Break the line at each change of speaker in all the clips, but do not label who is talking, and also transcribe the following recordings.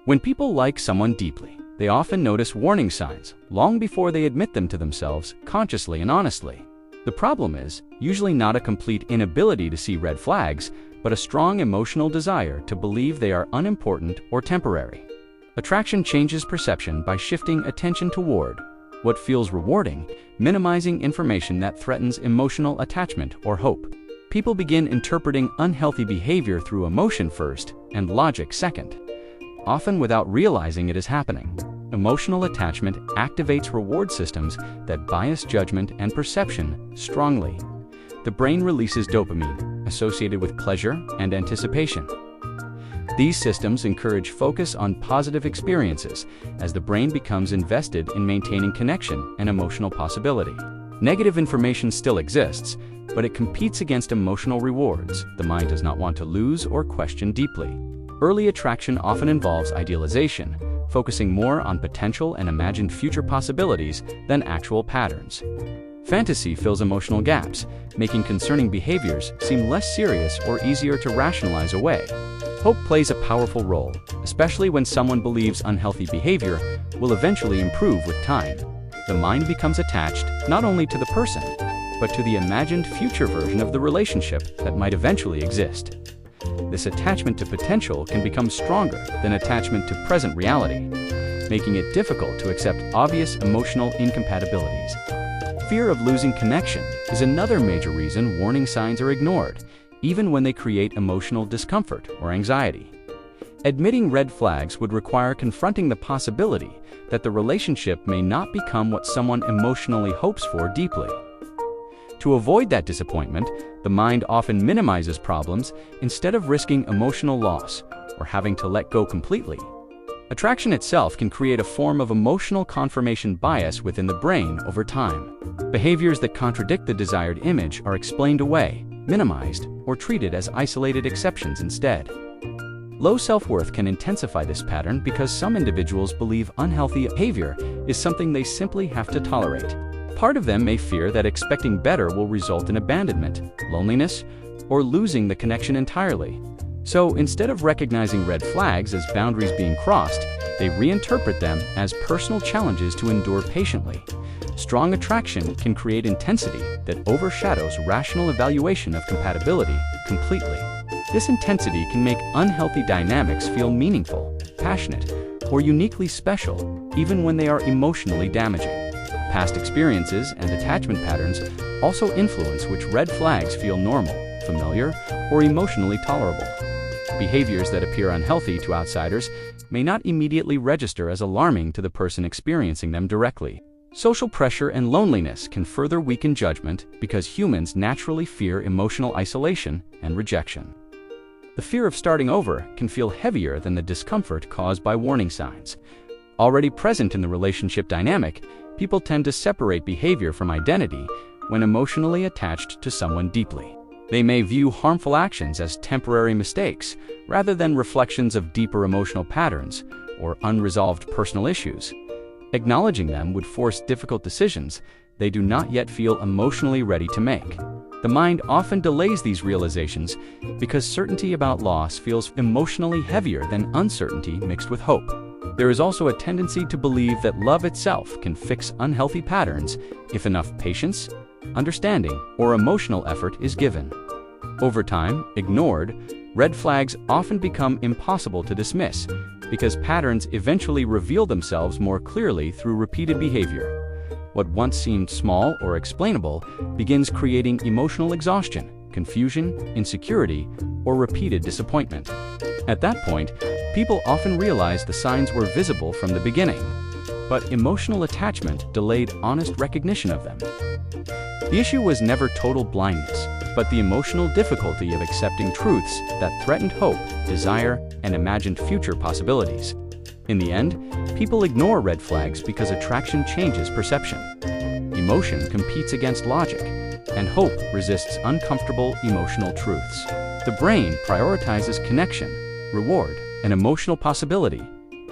When people like someone deeply, they often notice warning signs long before they admit them to themselves consciously and honestly. The problem is usually not a complete inability to see red flags, but a strong emotional desire to believe they are unimportant or temporary. Attraction changes perception by shifting attention toward what feels rewarding, minimizing information that threatens emotional attachment or hope. People begin interpreting unhealthy behavior through emotion first and logic second, often without realizing it is happening. Emotional attachment activates reward systems that bias judgment and perception strongly. The brain releases dopamine, associated with pleasure and anticipation. These systems encourage focus on positive experiences as the brain becomes invested in maintaining connection and emotional possibility. Negative information still exists, but it competes against emotional rewards the mind does not want to lose or question deeply. Early attraction often involves idealization, focusing more on potential and imagined future possibilities than actual patterns. Fantasy fills emotional gaps, making concerning behaviors seem less serious or easier to rationalize away. Hope plays a powerful role, especially when someone believes unhealthy behavior will eventually improve with time. The mind becomes attached not only to the person, but to the imagined future version of the relationship that might eventually exist. This attachment to potential can become stronger than attachment to present reality, making it difficult to accept obvious emotional incompatibilities. Fear of losing connection is another major reason warning signs are ignored, even when they create emotional discomfort or anxiety. Admitting red flags would require confronting the possibility that the relationship may not become what someone emotionally hopes for deeply. To avoid that disappointment, the mind often minimizes problems instead of risking emotional loss or having to let go completely. Attraction itself can create a form of emotional confirmation bias within the brain over time. Behaviors that contradict the desired image are explained away, minimized, or treated as isolated exceptions instead. Low self-worth can intensify this pattern because some individuals believe unhealthy behavior is something they simply have to tolerate. Part of them may fear that expecting better will result in abandonment, loneliness, or losing the connection entirely. So instead of recognizing red flags as boundaries being crossed, they reinterpret them as personal challenges to endure patiently. Strong attraction can create intensity that overshadows rational evaluation of compatibility completely. This intensity can make unhealthy dynamics feel meaningful, passionate, or uniquely special, even when they are emotionally damaging. Past experiences and attachment patterns also influence which red flags feel normal, familiar, or emotionally tolerable. Behaviors that appear unhealthy to outsiders may not immediately register as alarming to the person experiencing them directly. Social pressure and loneliness can further weaken judgment because humans naturally fear emotional isolation and rejection. The fear of starting over can feel heavier than the discomfort caused by warning signs. Already present in the relationship dynamic, people tend to separate behavior from identity when emotionally attached to someone deeply. They may view harmful actions as temporary mistakes rather than reflections of deeper emotional patterns or unresolved personal issues. Acknowledging them would force difficult decisions they do not yet feel emotionally ready to make. The mind often delays these realizations because certainty about loss feels emotionally heavier than uncertainty mixed with hope. There is also a tendency to believe that love itself can fix unhealthy patterns if enough patience, understanding, or emotional effort is given. Over time, ignored, red flags often become impossible to dismiss because patterns eventually reveal themselves more clearly through repeated behavior. What once seemed small or explainable begins creating emotional exhaustion, confusion, insecurity, or repeated disappointment. At that point, people often realize the signs were visible from the beginning, but emotional attachment delayed honest recognition of them. The issue was never total blindness, but the emotional difficulty of accepting truths that threatened hope, desire, and imagined future possibilities. In the end, people ignore red flags because attraction changes perception. Emotion competes against logic, and hope resists uncomfortable emotional truths. The brain prioritizes connection, reward, and emotional possibility,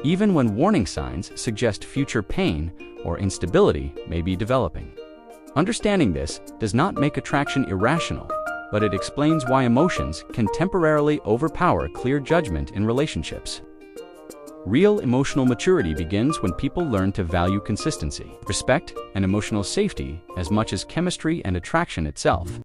even when warning signs suggest future pain or instability may be developing. Understanding this does not make attraction irrational, but it explains why emotions can temporarily overpower clear judgment in relationships. Real emotional maturity begins when people learn to value consistency, respect, and emotional safety as much as chemistry and attraction itself.